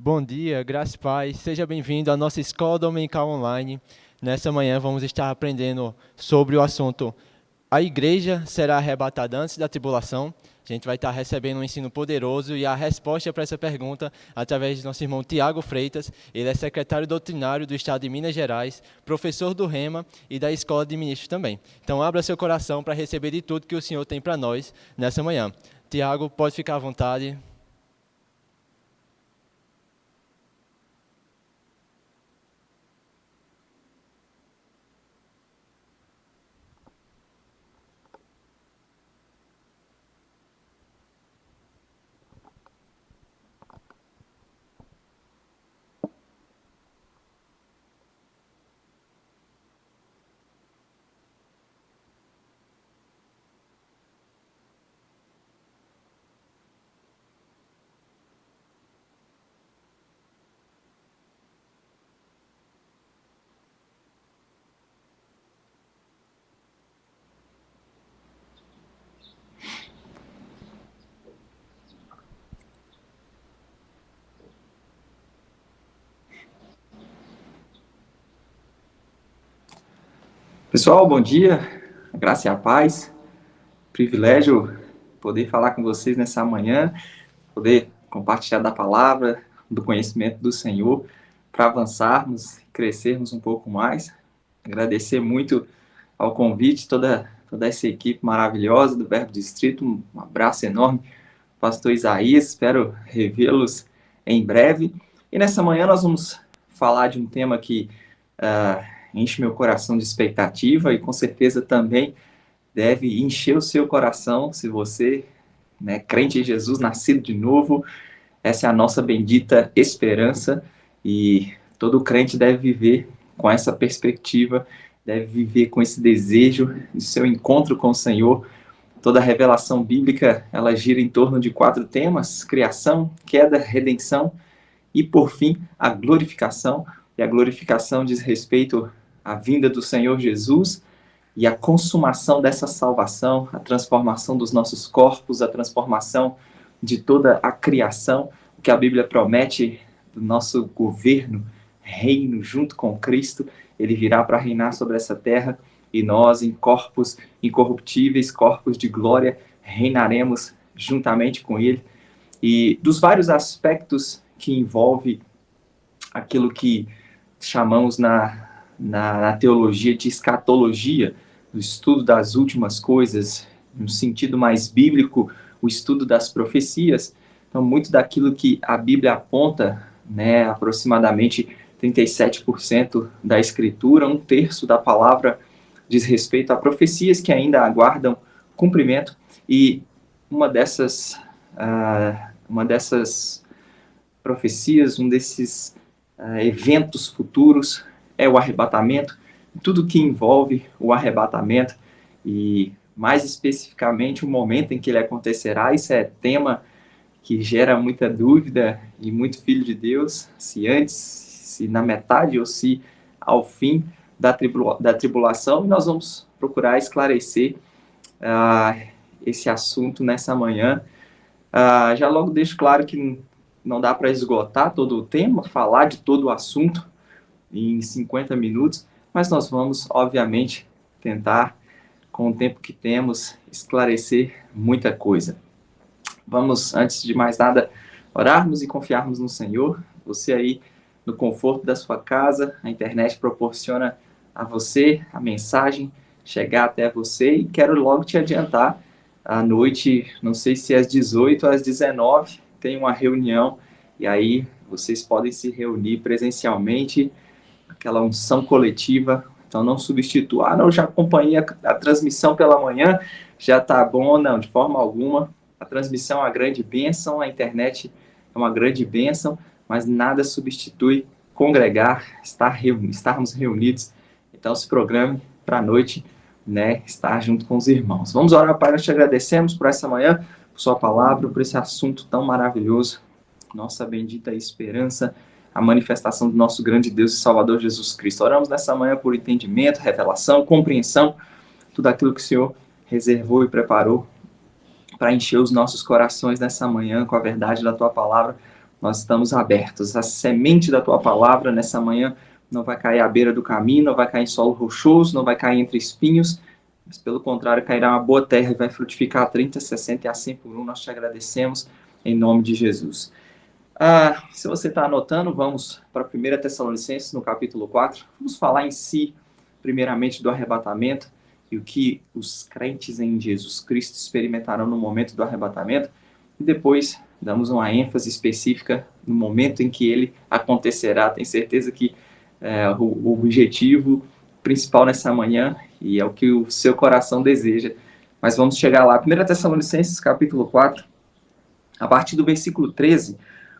Bom dia, graça e paz. Seja bem-vindo à nossa Escola Dominical Online. Nessa manhã vamos estar aprendendo sobre o assunto A Igreja será arrebatada antes da tribulação? A gente vai estar recebendo um ensino poderoso e a resposta para essa pergunta através do nosso irmão Tiago Freitas. Ele é secretário doutrinário do Estado de Minas Gerais, professor do Rema e da Escola de Ministros também. Então abra seu coração para receber de tudo que o Senhor tem para nós nessa manhã. Tiago, pode ficar à vontade. Pessoal, bom dia, a graça e a paz, privilégio poder falar com vocês nessa manhã, poder compartilhar da palavra, do conhecimento do Senhor, para avançarmos, crescermos um pouco mais. Agradecer muito ao convite, toda essa equipe maravilhosa do Verbo Distrito, um abraço enorme, pastor Isaías, espero revê-los em breve. E nessa manhã nós vamos falar de um tema que enche meu coração de expectativa e com certeza também deve encher o seu coração se você, crente em Jesus, nascido de novo. Essa é a nossa bendita esperança e todo crente deve viver com essa perspectiva, deve viver com esse desejo de seu encontro com o Senhor. Toda a revelação bíblica, ela gira em torno de 4 temas: criação, queda, redenção e, por fim, a glorificação. E a glorificação diz respeito à vinda do Senhor Jesus e a consumação dessa salvação, a transformação dos nossos corpos, a transformação de toda a criação, o que a Bíblia promete do nosso governo, reino junto com Cristo. Ele virá para reinar sobre essa terra e nós, em corpos incorruptíveis, corpos de glória, reinaremos juntamente com Ele. E dos vários aspectos que envolve aquilo que chamamos na teologia de escatologia, o estudo das últimas coisas, no sentido mais bíblico, o estudo das profecias. Então, muito daquilo que a Bíblia aponta, aproximadamente 37% da Escritura, um terço da palavra diz respeito a profecias que ainda aguardam cumprimento. E uma dessas profecias, um desses eventos futuros é o arrebatamento, tudo que envolve o arrebatamento e, mais especificamente, o momento em que ele acontecerá. Isso é tema que gera muita dúvida e muito filho de Deus, se antes, se na metade ou se ao fim da tribulação. E nós vamos procurar esclarecer esse assunto nessa manhã. Já logo deixo claro que não dá para esgotar todo o tema, falar de todo o assunto em 50 minutos, mas nós vamos, obviamente, tentar, com o tempo que temos, esclarecer muita coisa. Vamos, antes de mais nada, orarmos e confiarmos no Senhor. Você aí, no conforto da sua casa, a internet proporciona a você a mensagem chegar até você, e quero logo te adiantar, à noite, não sei se às 18 ou às 19, tem uma reunião, e aí vocês podem se reunir presencialmente, aquela unção coletiva. Então não substitua, não, eu já acompanhei a transmissão pela manhã, já tá bom, não, de forma alguma. A transmissão é uma grande bênção, a internet é uma grande bênção, mas nada substitui congregar, estarmos reunidos. Então se programe para a noite, estar junto com os irmãos. Vamos orar, Pai, nós te agradecemos por essa manhã, por sua palavra, por esse assunto tão maravilhoso, nossa bendita esperança, a manifestação do nosso grande Deus e Salvador Jesus Cristo. Oramos nessa manhã por entendimento, revelação, compreensão, tudo aquilo que o Senhor reservou e preparou para encher os nossos corações nessa manhã com a verdade da Tua palavra, nós estamos abertos. A semente da tua palavra nessa manhã não vai cair à beira do caminho, não vai cair em solo rochoso, não vai cair entre espinhos, mas pelo contrário, cairá uma boa terra e vai frutificar a 30, 60 e a 100 por um. Nós te agradecemos em nome de Jesus. Se você está anotando, vamos para 1 Tessalonicenses, no capítulo 4. Vamos falar em si, primeiramente, do arrebatamento e o que os crentes em Jesus Cristo experimentarão no momento do arrebatamento. E depois damos uma ênfase específica no momento em que ele acontecerá. Tenho certeza que o objetivo principal nessa manhã, e é o que o seu coração deseja. Mas vamos chegar lá. 1 Tessalonicenses, capítulo 4, a partir do versículo 13,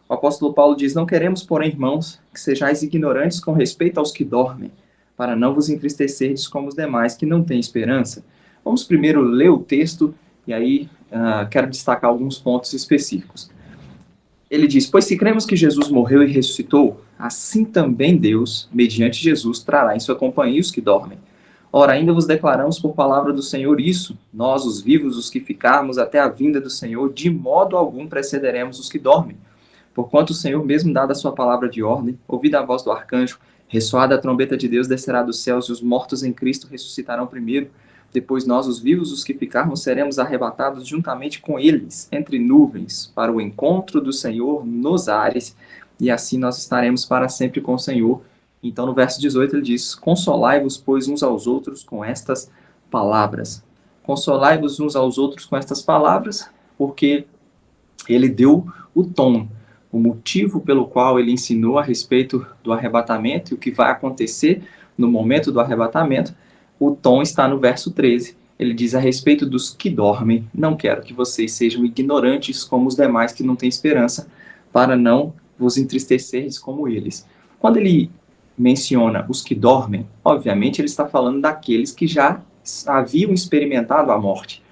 o apóstolo Paulo diz: não queremos, porém, irmãos, que sejais ignorantes com respeito aos que dormem, para não vos entristecerdes como os demais que não têm esperança. Vamos primeiro ler o texto, e aí quero destacar alguns pontos específicos. Ele diz: pois se cremos que Jesus morreu e ressuscitou, assim também Deus, mediante Jesus, trará em sua companhia os que dormem. Ora, ainda vos declaramos por palavra do Senhor isso, nós, os vivos, os que ficarmos até a vinda do Senhor, de modo algum precederemos os que dormem. Porquanto o Senhor mesmo, dada a sua palavra de ordem, ouvida a voz do arcanjo, ressoada a trombeta de Deus, descerá dos céus, e os mortos em Cristo ressuscitarão primeiro. Depois nós, os vivos, os que ficarmos, seremos arrebatados juntamente com eles, entre nuvens, para o encontro do Senhor nos ares, e assim nós estaremos para sempre com o Senhor. Então, no verso 18, ele diz: consolai-vos, pois, uns aos outros com estas palavras. Consolai-vos uns aos outros com estas palavras, porque ele deu o tom, o motivo pelo qual ele ensinou a respeito do arrebatamento e o que vai acontecer no momento do arrebatamento. O tom está no verso 13. Ele diz: a respeito dos que dormem, não quero que vocês sejam ignorantes como os demais que não têm esperança, para não vos entristecerdes como eles. Quando ele menciona os que dormem, obviamente ele está falando daqueles que já haviam experimentado a morte.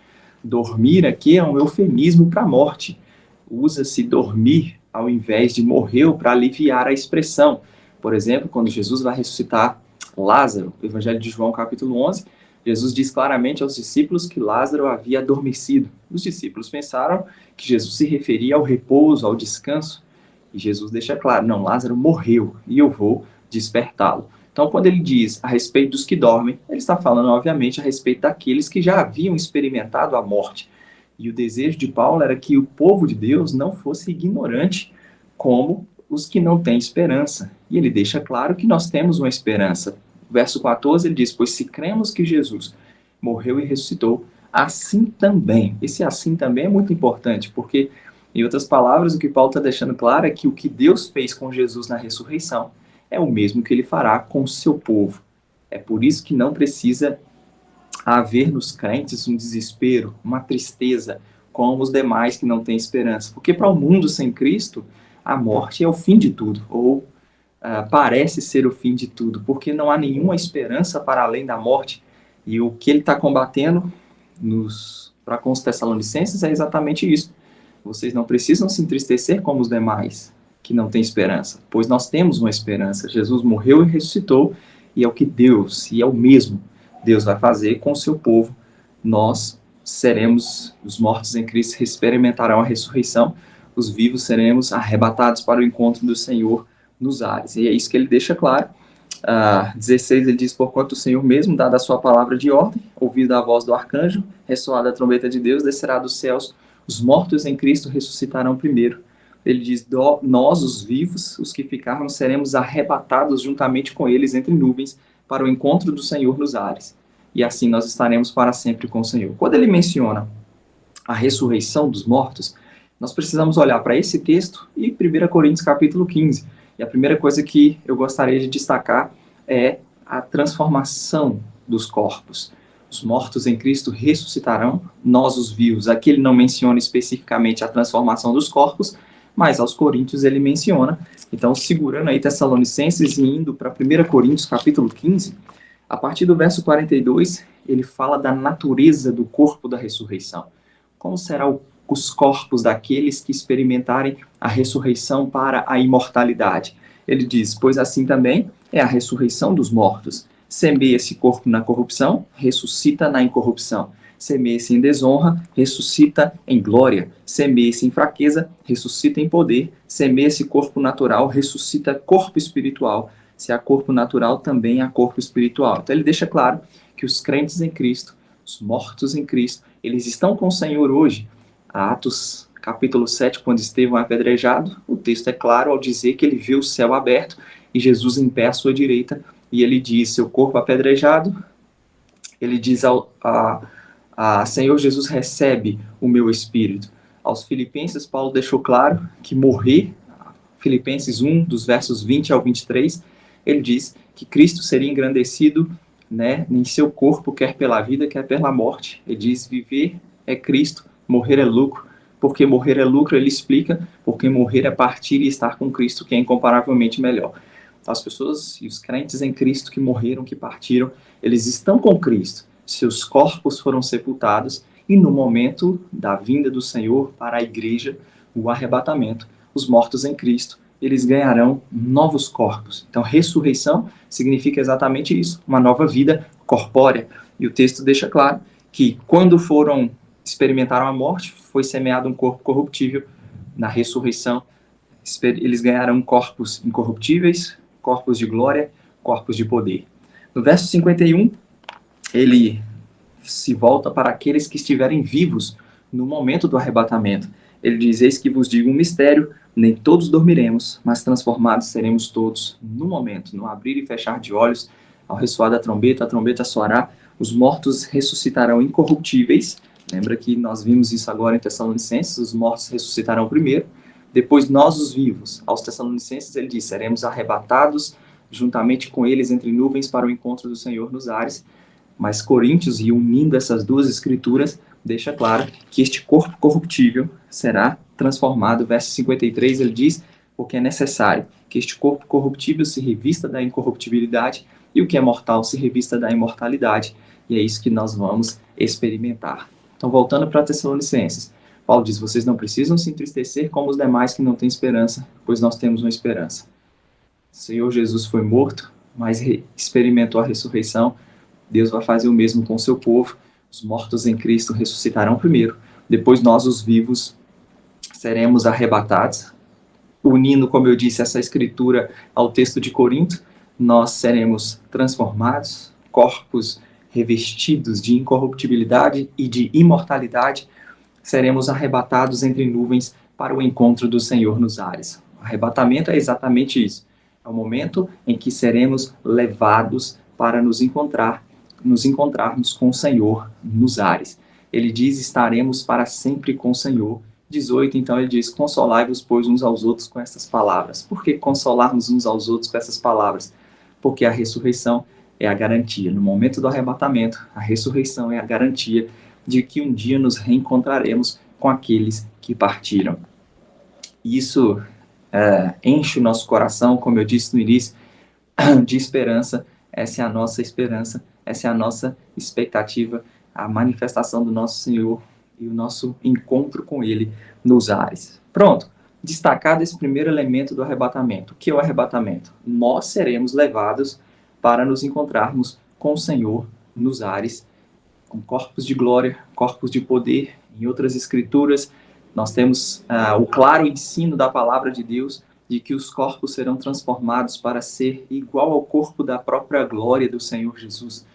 Dormir aqui é um eufemismo para a morte. Usa-se dormir ao invés de morreu para aliviar a expressão. Por exemplo, quando Jesus vai ressuscitar Lázaro, o Evangelho de João, capítulo 11, Jesus diz claramente aos discípulos que Lázaro havia adormecido. Os discípulos pensaram que Jesus se referia ao repouso, ao descanso. E Jesus deixa claro: não, Lázaro morreu e eu vou despertá-lo. Então, quando ele diz a respeito dos que dormem, ele está falando, obviamente, a respeito daqueles que já haviam experimentado a morte. E o desejo de Paulo era que o povo de Deus não fosse ignorante como os que não têm esperança. E ele deixa claro que nós temos uma esperança. Verso 14, ele diz: pois se cremos que Jesus morreu e ressuscitou, assim também. Esse assim também é muito importante, porque, em outras palavras, o que Paulo está deixando claro é que o que Deus fez com Jesus na ressurreição é o mesmo que ele fará com o seu povo. É por isso que não precisa haver nos crentes um desespero, uma tristeza, como os demais que não têm esperança. Porque para o mundo sem Cristo, a morte é o fim de tudo, ou parece ser o fim de tudo, porque não há nenhuma esperança para além da morte. E o que ele está combatendo com os Tessalonicenses é exatamente isso. Vocês não precisam se entristecer como os demais que não têm esperança, pois nós temos uma esperança. Jesus morreu e ressuscitou, e é o que Deus, e é o mesmo Deus vai fazer com o seu povo. Nós seremos, os mortos em Cristo experimentarão a ressurreição, os vivos seremos arrebatados para o encontro do Senhor nos ares. E é isso que ele deixa claro. 16, ele diz: porquanto o Senhor mesmo, dada a sua palavra de ordem, ouvida a voz do arcanjo, ressoada a trombeta de Deus, descerá dos céus, os mortos em Cristo ressuscitarão primeiro. Ele diz: nós, os vivos, os que ficarmos, seremos arrebatados juntamente com eles entre nuvens para o encontro do Senhor nos ares. E assim nós estaremos para sempre com o Senhor. Quando ele menciona a ressurreição dos mortos, nós precisamos olhar para esse texto e 1 Coríntios capítulo 15. E a primeira coisa que eu gostaria de destacar é a transformação dos corpos. Os mortos em Cristo ressuscitarão, nós os vivos. Aqui ele não menciona especificamente a transformação dos corpos, mas aos Coríntios ele menciona. Então, segurando aí Tessalonicenses e indo para 1 Coríntios capítulo 15, a partir do verso 42, ele fala da natureza do corpo da ressurreição. Como serão os corpos daqueles que experimentarem a ressurreição para a imortalidade? Ele diz: pois assim também é a ressurreição dos mortos. Semeia esse corpo na corrupção, ressuscita na incorrupção. Semeia-se em desonra, ressuscita em glória. Semeia-se em fraqueza, ressuscita em poder. Semeia-se corpo natural, ressuscita corpo espiritual. Se há corpo natural, também há corpo espiritual. Então ele deixa claro que os crentes em Cristo, os mortos em Cristo, eles estão com o Senhor hoje. Atos capítulo 7, quando Estevão é apedrejado, o texto é claro ao dizer que ele viu o céu aberto e Jesus em pé à sua direita, e ele diz, seu corpo apedrejado, ele diz a Senhor Jesus, recebe o meu espírito. Aos Filipenses, Paulo deixou claro que morrer, Filipenses 1, dos versos 20 ao 23, ele diz que Cristo seria engrandecido, né, em seu corpo, quer pela vida, quer pela morte. Ele diz, viver é Cristo, morrer é lucro. Porque morrer é lucro, ele explica, porque morrer é partir e estar com Cristo, que é incomparavelmente melhor. As pessoas e os crentes em Cristo que morreram, que partiram, eles estão com Cristo. Seus corpos foram sepultados e no momento da vinda do Senhor para a igreja, o arrebatamento, os mortos em Cristo, eles ganharão novos corpos. Então, ressurreição significa exatamente isso, uma nova vida corpórea. E o texto deixa claro que quando experimentaram a morte, foi semeado um corpo corruptível. Na ressurreição, eles ganharão corpos incorruptíveis, corpos de glória, corpos de poder. No verso 51, ele se volta para aqueles que estiverem vivos no momento do arrebatamento. Ele diz, eis que vos digo um mistério, nem todos dormiremos, mas transformados seremos todos no momento, no abrir e fechar de olhos, ao ressoar da trombeta, a trombeta soará, os mortos ressuscitarão incorruptíveis. Lembra que nós vimos isso agora em Tessalonicenses, os mortos ressuscitarão primeiro, depois nós os vivos. Aos Tessalonicenses ele diz, seremos arrebatados juntamente com eles entre nuvens para o encontro do Senhor nos ares. Mas Coríntios, e unindo essas duas escrituras, deixa claro que este corpo corruptível será transformado. Verso 53, ele diz, porque é necessário que este corpo corruptível se revista da incorruptibilidade e o que é mortal se revista da imortalidade. E é isso que nós vamos experimentar. Então, voltando para Tessalonicenses, Paulo diz, vocês não precisam se entristecer como os demais que não têm esperança, pois nós temos uma esperança. O Senhor Jesus foi morto, mas experimentou a ressurreição. Deus vai fazer o mesmo com o seu povo. Os mortos em Cristo ressuscitarão primeiro. Depois nós, os vivos, seremos arrebatados. Unindo, como eu disse, essa escritura ao texto de Corinto, nós seremos transformados, corpos revestidos de incorruptibilidade e de imortalidade, seremos arrebatados entre nuvens para o encontro do Senhor nos ares. O arrebatamento é exatamente isso. É o momento em que seremos levados para nos encontrarmos com o Senhor nos ares. Ele diz, estaremos para sempre com o Senhor. 18, então ele diz, consolai-vos, pois, uns aos outros com estas palavras. Por que consolarmos uns aos outros com essas palavras? Porque a ressurreição é a garantia. No momento do arrebatamento, a ressurreição é a garantia de que um dia nos reencontraremos com aqueles que partiram. Isso enche o nosso coração, como eu disse no início, de esperança. Essa é a nossa esperança, essa é a nossa expectativa, a manifestação do nosso Senhor e o nosso encontro com Ele nos ares. Pronto, destacado esse primeiro elemento do arrebatamento. O que é o arrebatamento? Nós seremos levados para nos encontrarmos com o Senhor nos ares, com corpos de glória, corpos de poder. Em outras escrituras, nós temos o claro ensino da palavra de Deus de que os corpos serão transformados para ser igual ao corpo da própria glória do Senhor Jesus.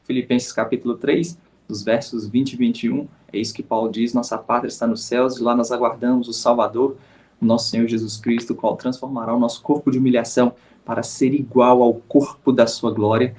Filipenses capítulo 3, dos versos 20 e 21, é isso que Paulo diz, nossa pátria está nos céus, e lá nós aguardamos o Salvador, o nosso Senhor Jesus Cristo, o qual transformará o nosso corpo de humilhação para ser igual ao corpo da sua glória.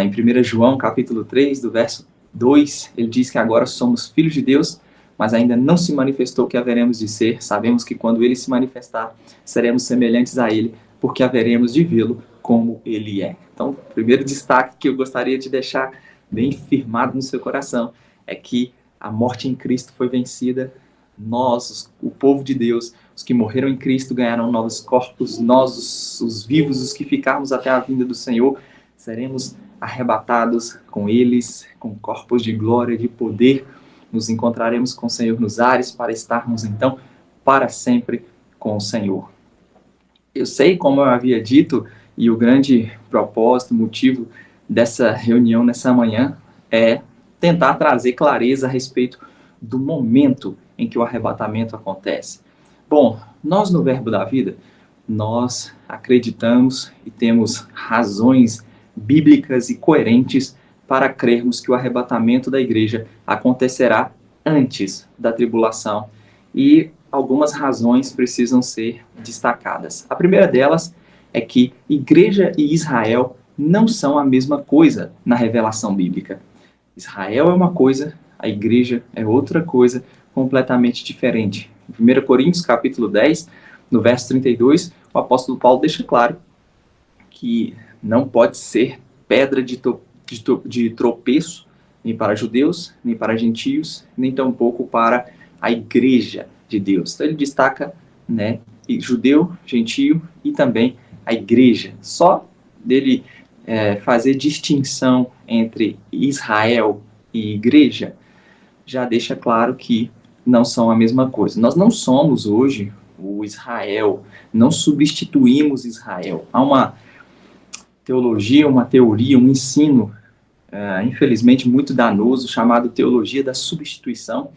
Em 1 João capítulo 3, do verso 2, ele diz que agora somos filhos de Deus, mas ainda não se manifestou o que haveremos de ser. Sabemos que quando ele se manifestar, seremos semelhantes a ele, porque haveremos de vê-lo como ele é. Então, o primeiro destaque que eu gostaria de deixar bem firmado no seu coração é que a morte em Cristo foi vencida. Nós, o povo de Deus, os que morreram em Cristo ganharam novos corpos. Nós, os vivos, os que ficarmos até a vinda do Senhor, seremos arrebatados com eles, com corpos de glória, de poder. Nos encontraremos com o Senhor nos ares para estarmos, então, para sempre com o Senhor. Eu sei, como eu havia dito, e o grande propósito, motivo dessa reunião nessa manhã é tentar trazer clareza a respeito do momento em que o arrebatamento acontece. Bom, nós no Verbo da Vida, nós acreditamos e temos razões bíblicas e coerentes para crermos que o arrebatamento da igreja acontecerá antes da tribulação. E algumas razões precisam ser destacadas. A primeira delas é que igreja e Israel não são a mesma coisa na revelação bíblica. Israel é uma coisa, a igreja é outra coisa completamente diferente. Em 1 Coríntios, capítulo 10, no verso 32, o apóstolo Paulo deixa claro que não pode ser pedra de tropeço, nem para judeus, nem para gentios, nem tampouco para a igreja de Deus. Então ele destaca, né, judeu, gentio e também a igreja. Só dele fazer distinção entre Israel e igreja já deixa claro que não são a mesma coisa. Nós não somos hoje o Israel, não substituímos Israel. Há uma teologia, uma teoria, um ensino, infelizmente muito danoso, chamado teologia da substituição,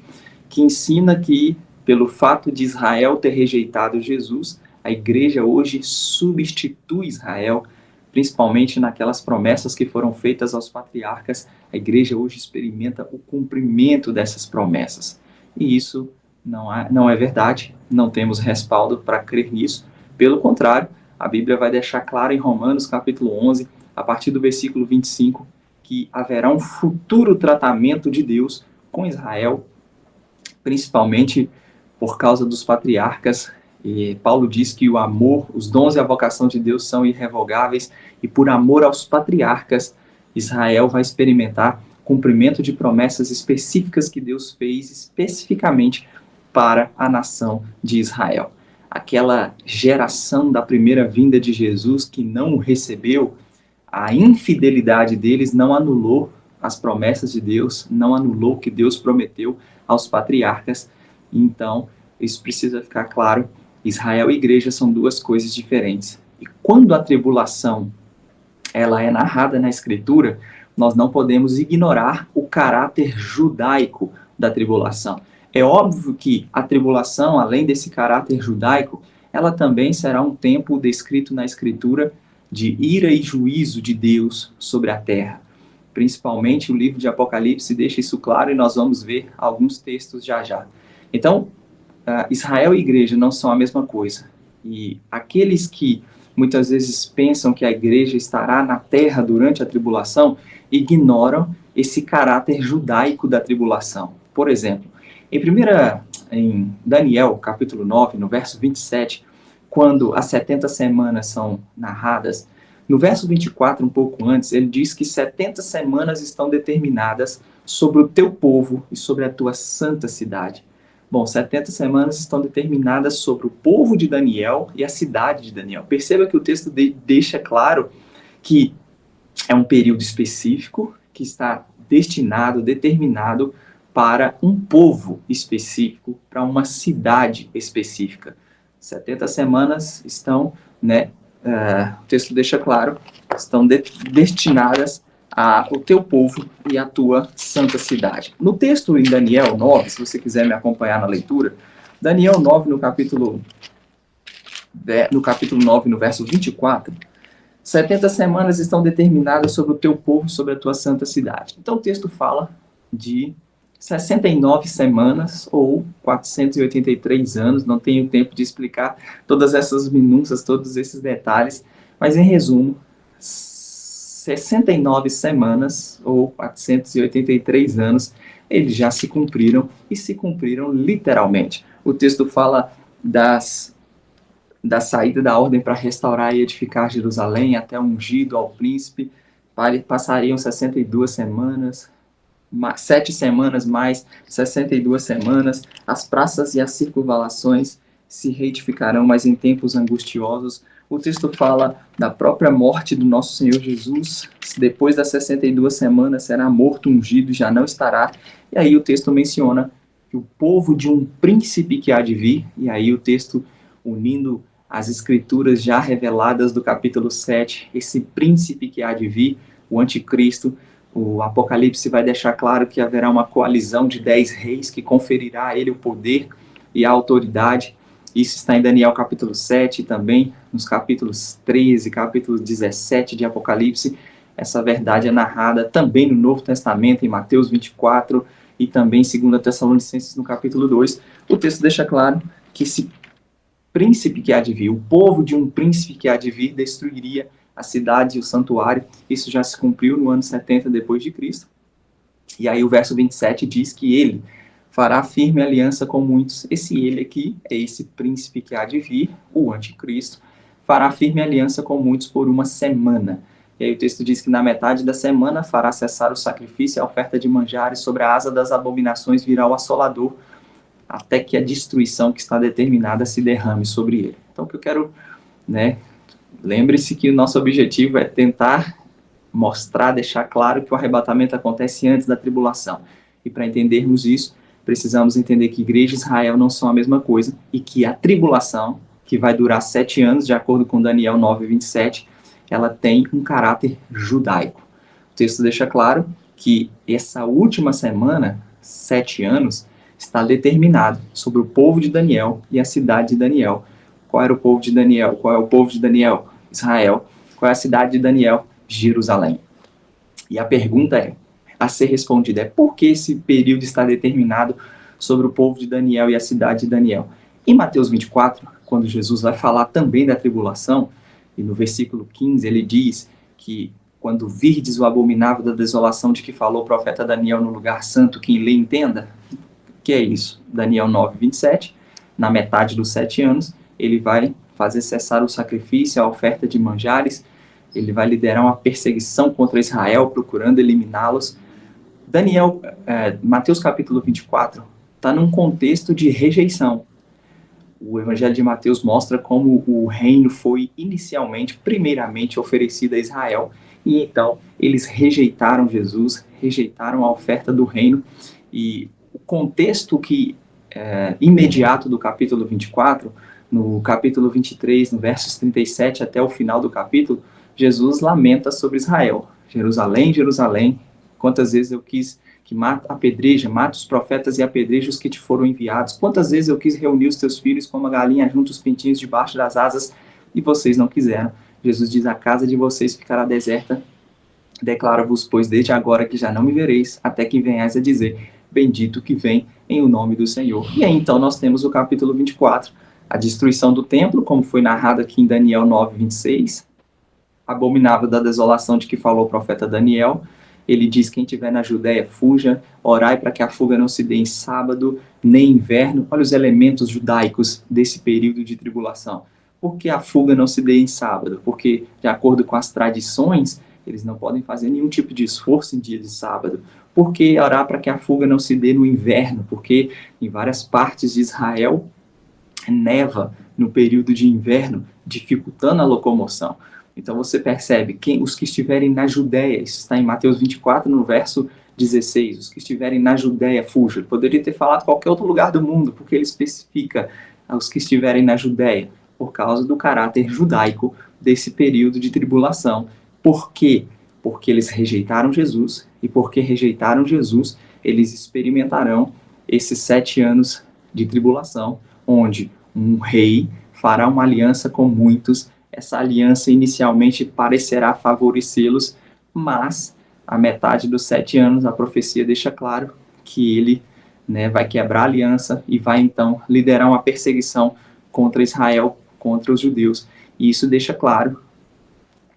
que ensina que, pelo fato de Israel ter rejeitado Jesus, a igreja hoje substitui Israel, principalmente naquelas promessas que foram feitas aos patriarcas. A igreja hoje experimenta o cumprimento dessas promessas. E isso não é verdade, não temos respaldo para crer nisso. Pelo contrário, a Bíblia vai deixar claro em Romanos, capítulo 11, a partir do versículo 25, que haverá um futuro tratamento de Deus com Israel, principalmente por causa dos patriarcas. E Paulo diz que o amor, os dons e a vocação de Deus são irrevogáveis, e por amor aos patriarcas, Israel vai experimentar cumprimento de promessas específicas que Deus fez especificamente para a nação de Israel. Aquela geração da primeira vinda de Jesus que não o recebeu, a infidelidade deles não anulou as promessas de Deus, não anulou o que Deus prometeu aos patriarcas. Então, isso precisa ficar claro. Israel e igreja são duas coisas diferentes. E quando a tribulação ela é narrada na Escritura, nós não podemos ignorar o caráter judaico da tribulação. É óbvio que a tribulação, além desse caráter judaico, ela também será um tempo descrito na Escritura de ira e juízo de Deus sobre a terra. Principalmente o livro de Apocalipse deixa isso claro, e nós vamos ver alguns textos já já. Então, Israel e igreja não são a mesma coisa. E aqueles que muitas vezes pensam que a igreja estará na terra durante a tribulação ignoram esse caráter judaico da tribulação. Por exemplo, em Daniel, capítulo 9, no verso 27, quando as 70 semanas são narradas, no verso 24, um pouco antes, ele diz que 70 semanas estão determinadas sobre o teu povo e sobre a tua santa cidade. Bom, 70 semanas estão determinadas sobre o povo de Daniel e a cidade de Daniel. Perceba que o texto deixa claro que é um período específico que está destinado, determinado para um povo específico, para uma cidade específica. 70 semanas estão, o texto deixa claro, estão destinadas ao teu povo e à tua santa cidade. No texto em Daniel 9, se você quiser me acompanhar na leitura, Daniel 9, no capítulo 9, no verso 24, 70 semanas estão determinadas sobre o teu povo, sobre a tua santa cidade. Então o texto fala de 69 semanas ou 483 anos, não tenho tempo de explicar todas essas minúcias, todos esses detalhes, mas em resumo, 69 semanas ou 483 anos, eles já se cumpriram e se cumpriram literalmente. O texto fala da saída da ordem para restaurar e edificar Jerusalém até ungido ao príncipe, passariam 62 semanas, 7 semanas mais 62 semanas, as praças e as circunvalações se reedificarão, mas em tempos angustiosos. O texto fala da própria morte do nosso Senhor Jesus, depois das 62 semanas será morto, ungido, já não estará. E aí o texto menciona que o povo de um príncipe que há de vir, e aí o texto unindo as escrituras já reveladas do capítulo 7, esse príncipe que há de vir, o anticristo, O Apocalipse vai deixar claro que haverá uma coalizão de 10 reis que conferirá a ele o poder e a autoridade. Isso está em Daniel capítulo 7 e também nos capítulos 13, capítulo 17 de Apocalipse. Essa verdade é narrada também no Novo Testamento, em Mateus 24 e também em 2 Tessalonicenses no capítulo 2. O texto deixa claro que esse príncipe que há de vir, o povo de um príncipe que há de vir, destruiria a cidade e o santuário. Isso já se cumpriu no ano 70 depois de Cristo. E aí o verso 27 diz que ele fará firme aliança com muitos. Esse ele aqui é esse príncipe que há de vir, o anticristo, fará firme aliança com muitos por uma semana. E aí o texto diz que na metade da semana fará cessar o sacrifício e a oferta de manjares, sobre a asa das abominações virá o assolador, até que a destruição que está determinada se derrame sobre ele. Então o que eu quero, lembre-se que o nosso objetivo é tentar mostrar, deixar claro que o arrebatamento acontece antes da tribulação. E para entendermos isso, precisamos entender que igreja e Israel não são a mesma coisa e que a tribulação, que vai durar 7 anos, de acordo com Daniel 9:27, ela tem um caráter judaico. O texto deixa claro que essa última semana, 7 anos, está determinado sobre o povo de Daniel e a cidade de Daniel. Qual era o povo de Daniel? Qual é o povo de Daniel? Israel. Qual é a cidade de Daniel? Jerusalém. E a pergunta a ser respondida é: por que esse período está determinado sobre o povo de Daniel e a cidade de Daniel? Em Mateus 24, quando Jesus vai falar também da tribulação, e no versículo 15 ele diz que quando virdes o abominável da desolação de que falou o profeta Daniel no lugar santo, quem lê entenda. Que é isso? Daniel 9:27, na metade dos 7 anos, ele vai fazer cessar o sacrifício, a oferta de manjares, ele vai liderar uma perseguição contra Israel, procurando eliminá-los. Mateus capítulo 24, está num contexto de rejeição. O Evangelho de Mateus mostra como o reino foi inicialmente, primeiramente, oferecido a Israel, e então eles rejeitaram Jesus, rejeitaram a oferta do reino, e o contexto imediato do capítulo 24, no capítulo 23, no versos 37 até o final do capítulo, Jesus lamenta sobre Israel. Jerusalém, Jerusalém, quantas vezes eu quis que mata os profetas e apedreja os que te foram enviados. Quantas vezes eu quis reunir os teus filhos como a galinha junta os pintinhos debaixo das asas, e vocês não quiseram. Jesus diz: a casa de vocês ficará deserta. Declaro-vos, pois, desde agora que já não me vereis, até que venhais a dizer: bendito que vem em o nome do Senhor. E aí, então, nós temos o capítulo 24, a destruição do templo, como foi narrado aqui em Daniel 9:26, abominável da desolação de que falou o profeta Daniel. Ele diz: quem estiver na Judéia, fuja, orai para que a fuga não se dê em sábado, nem inverno. Olha os elementos judaicos desse período de tribulação. Por que a fuga não se dê em sábado? Porque, de acordo com as tradições, eles não podem fazer nenhum tipo de esforço em dia de sábado. Por que orar para que a fuga não se dê no inverno? Porque em várias partes de Israel neva no período de inverno, dificultando a locomoção. Então você percebe que os que estiverem na Judéia, isso está em Mateus 24, no verso 16, os que estiverem na Judéia, fuja. Ele poderia ter falado qualquer outro lugar do mundo, porque ele especifica os que estiverem na Judéia, por causa do caráter judaico desse período de tribulação. Por quê? Porque eles rejeitaram Jesus, e porque rejeitaram Jesus, eles experimentarão esses 7 anos de tribulação, onde um rei fará uma aliança com muitos. Essa aliança inicialmente parecerá favorecê-los, mas a metade dos 7 anos a profecia deixa claro que ele vai quebrar a aliança e vai então liderar uma perseguição contra Israel, contra os judeus. E isso deixa claro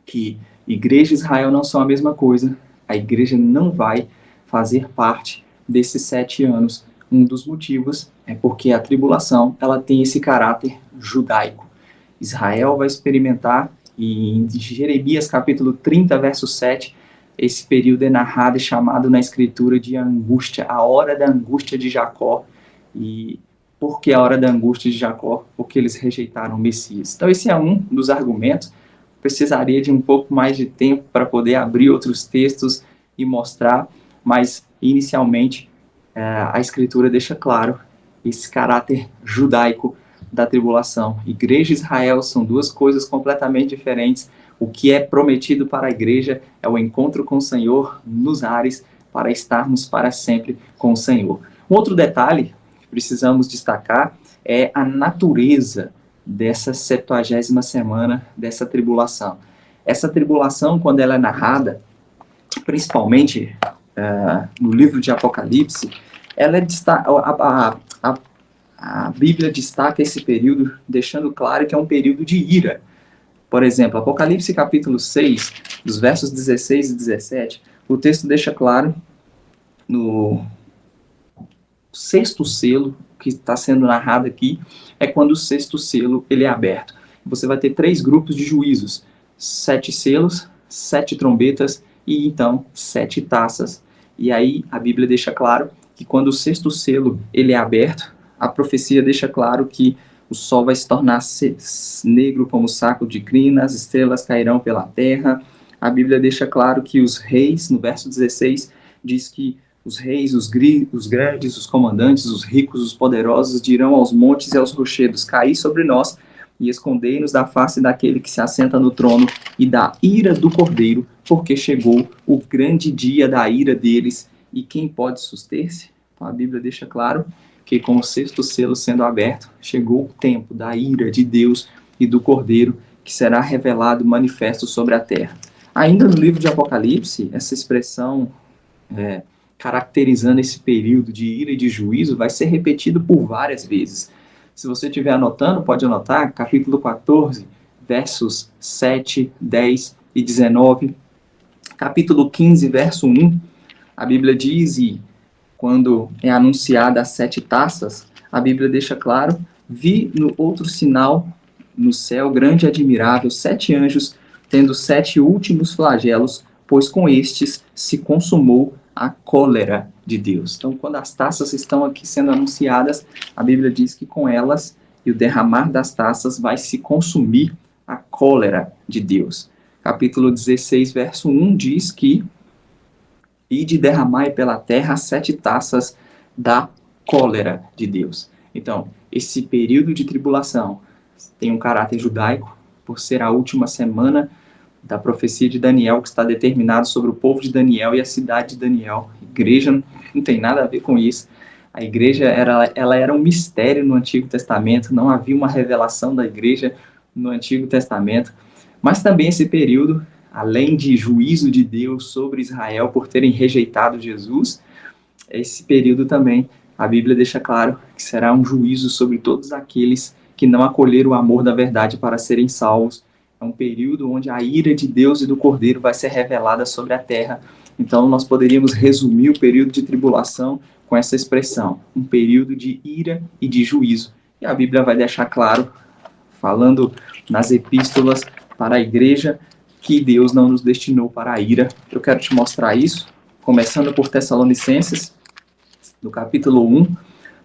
que igreja e Israel não são a mesma coisa. A igreja não vai fazer parte desses 7 anos. Um dos motivos é porque a tribulação ela tem esse caráter judaico. Israel vai experimentar, e em Jeremias capítulo 30, verso 7, esse período é narrado e chamado na escritura de angústia, a hora da angústia de Jacó. E por que a hora da angústia de Jacó? Porque eles rejeitaram o Messias. Então esse é um dos argumentos. Precisaria de um pouco mais de tempo para poder abrir outros textos e mostrar, mas inicialmente a escritura deixa claro esse caráter judaico da tribulação. Igreja e Israel são duas coisas completamente diferentes. O que é prometido para a igreja é o encontro com o Senhor nos ares, para estarmos para sempre com o Senhor. Um outro detalhe que precisamos destacar é a natureza dessa 70ª semana, dessa tribulação. Essa tribulação, quando ela é narrada, principalmente no livro de Apocalipse, ela a Bíblia destaca esse período, deixando claro que é um período de ira. Por exemplo, Apocalipse capítulo 6, dos versos 16 e 17, o texto deixa claro, no sexto selo, que está sendo narrado aqui, é quando o sexto selo ele é aberto. Você vai ter 3 grupos de juízos, 7 selos, 7 trombetas e então 7 taças. E aí a Bíblia deixa claro que quando o sexto selo ele é aberto, a profecia deixa claro que o sol vai se tornar negro como saco de crina, as estrelas cairão pela terra. A Bíblia deixa claro que os reis, no verso 16, diz que os reis, os grandes, os comandantes, os ricos, os poderosos dirão aos montes e aos rochedos: caí sobre nós e escondei-nos da face daquele que se assenta no trono e da ira do Cordeiro, porque chegou o grande dia da ira deles. E quem pode suster-se? Então, a Bíblia deixa claro que com o sexto selo sendo aberto, chegou o tempo da ira de Deus e do Cordeiro, que será revelado manifesto sobre a terra. Ainda no livro de Apocalipse, essa expressão caracterizando esse período de ira e de juízo vai ser repetido por várias vezes. Se você estiver anotando, pode anotar, capítulo 14, versos 7, 10 e 19. Capítulo 15, verso 1, a Bíblia diz, e quando é anunciada as 7 taças, a Bíblia deixa claro: vi no outro sinal no céu grande e admirável 7 anjos, tendo 7 últimos flagelos, pois com estes se consumou a cólera de Deus. Então, quando as taças estão aqui sendo anunciadas, a Bíblia diz que com elas e o derramar das taças vai se consumir a cólera de Deus. Capítulo 16, verso 1 diz que ide derramai pela terra as 7 taças da cólera de Deus. Então, esse período de tribulação tem um caráter judaico, por ser a última semana da profecia de Daniel, que está determinado sobre o povo de Daniel e a cidade de Daniel. A igreja não tem nada a ver com isso. A igreja ela era um mistério no Antigo Testamento, não havia uma revelação da igreja no Antigo Testamento. Mas também esse período, além de juízo de Deus sobre Israel por terem rejeitado Jesus, esse período também, a Bíblia deixa claro que será um juízo sobre todos aqueles que não acolheram o amor da verdade para serem salvos. É um período onde a ira de Deus e do Cordeiro vai ser revelada sobre a terra. Então, nós poderíamos resumir o período de tribulação com essa expressão: um período de ira e de juízo. E a Bíblia vai deixar claro, falando nas epístolas para a igreja, que Deus não nos destinou para a ira. Eu quero te mostrar isso, começando por Tessalonicenses, no capítulo 1,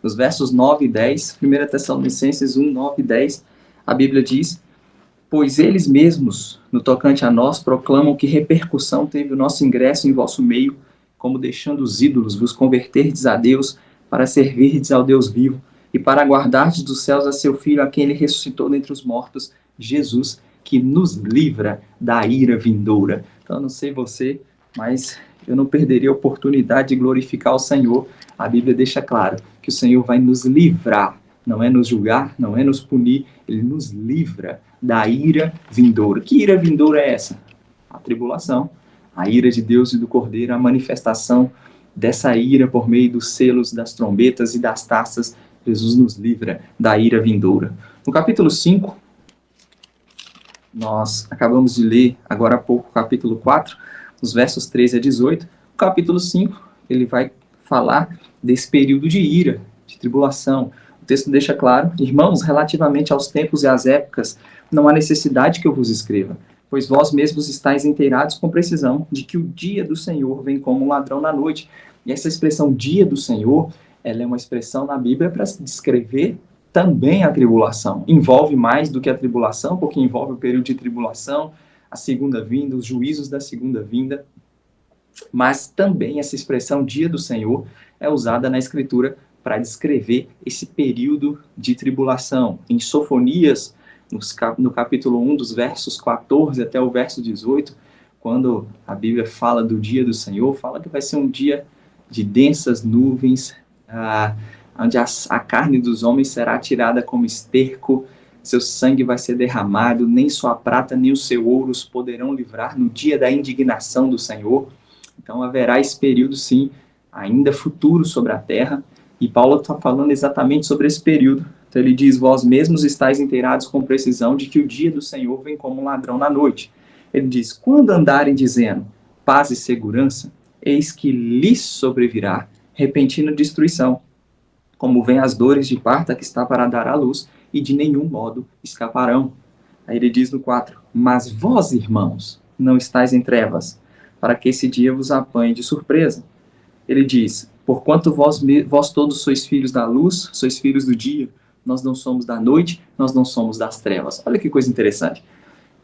nos versos 9 e 10. 1 Tessalonicenses 1, 9 e 10, a Bíblia diz: pois eles mesmos, no tocante a nós, proclamam que repercussão teve o nosso ingresso em vosso meio, como deixando os ídolos vos converterdes a Deus, para servirdes ao Deus vivo, e para aguardardes dos céus a seu Filho, a quem ele ressuscitou dentre os mortos, Jesus, que nos livra da ira vindoura. Então, não sei você, mas eu não perderia a oportunidade de glorificar o Senhor. A Bíblia deixa claro que o Senhor vai nos livrar, não é nos julgar, não é nos punir, ele nos livra da ira vindoura. Que ira vindoura é essa? A tribulação, a ira de Deus e do Cordeiro, a manifestação dessa ira por meio dos selos, das trombetas e das taças. Jesus nos livra da ira vindoura. No capítulo 5, nós acabamos de ler agora há pouco o capítulo 4, os versos 13 a 18. O capítulo 5, ele vai falar desse período de ira, de tribulação. O texto deixa claro: irmãos, relativamente aos tempos e às épocas, não há necessidade que eu vos escreva, pois vós mesmos estáis inteirados com precisão de que o dia do Senhor vem como um ladrão na noite. E essa expressão dia do Senhor, ela é uma expressão na Bíblia para descrever também a tribulação. Envolve mais do que a tribulação, porque envolve o período de tribulação, a segunda vinda, os juízos da segunda vinda. Mas também essa expressão dia do Senhor é usada na Escritura para descrever esse período de tribulação. Em Sofonias, no capítulo 1, dos versos 14 até o verso 18, quando a Bíblia fala do dia do Senhor, fala que vai ser um dia de densas nuvens, onde a carne dos homens será tirada como esterco, seu sangue vai ser derramado, nem sua prata nem o seu ouro os poderão livrar no dia da indignação do Senhor. Então haverá esse período, sim, ainda futuro sobre a terra, e Paulo está falando exatamente sobre esse período. Então ele diz: vós mesmos estáis inteirados com precisão de que o dia do Senhor vem como um ladrão na noite. Ele diz: quando andarem dizendo paz e segurança, eis que lhes sobrevirá repentina destruição, como vem as dores de parta que está para dar à luz, e de nenhum modo escaparão. Aí ele diz no 4, mas vós, irmãos, não estáis em trevas, para que esse dia vos apanhe de surpresa. Ele diz: porquanto vós todos sois filhos da luz, sois filhos do dia, nós não somos da noite, nós não somos das trevas. Olha que coisa interessante.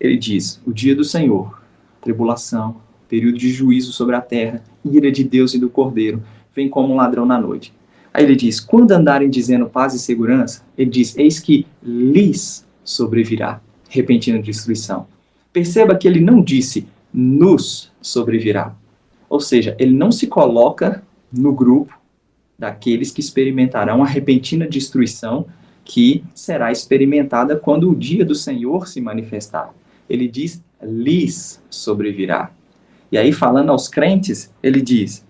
Ele diz: o dia do Senhor, tribulação, período de juízo sobre a terra, ira de Deus e do Cordeiro, vem como um ladrão na noite. Aí ele diz: quando andarem dizendo paz e segurança, ele diz: eis que lhes sobrevirá repentina destruição. Perceba que ele não disse nos sobrevirá. Ou seja, ele não se coloca no grupo daqueles que experimentarão a repentina destruição que será experimentada quando o dia do Senhor se manifestar. Ele diz: lhes sobrevirá. E aí, falando aos crentes, ele diz: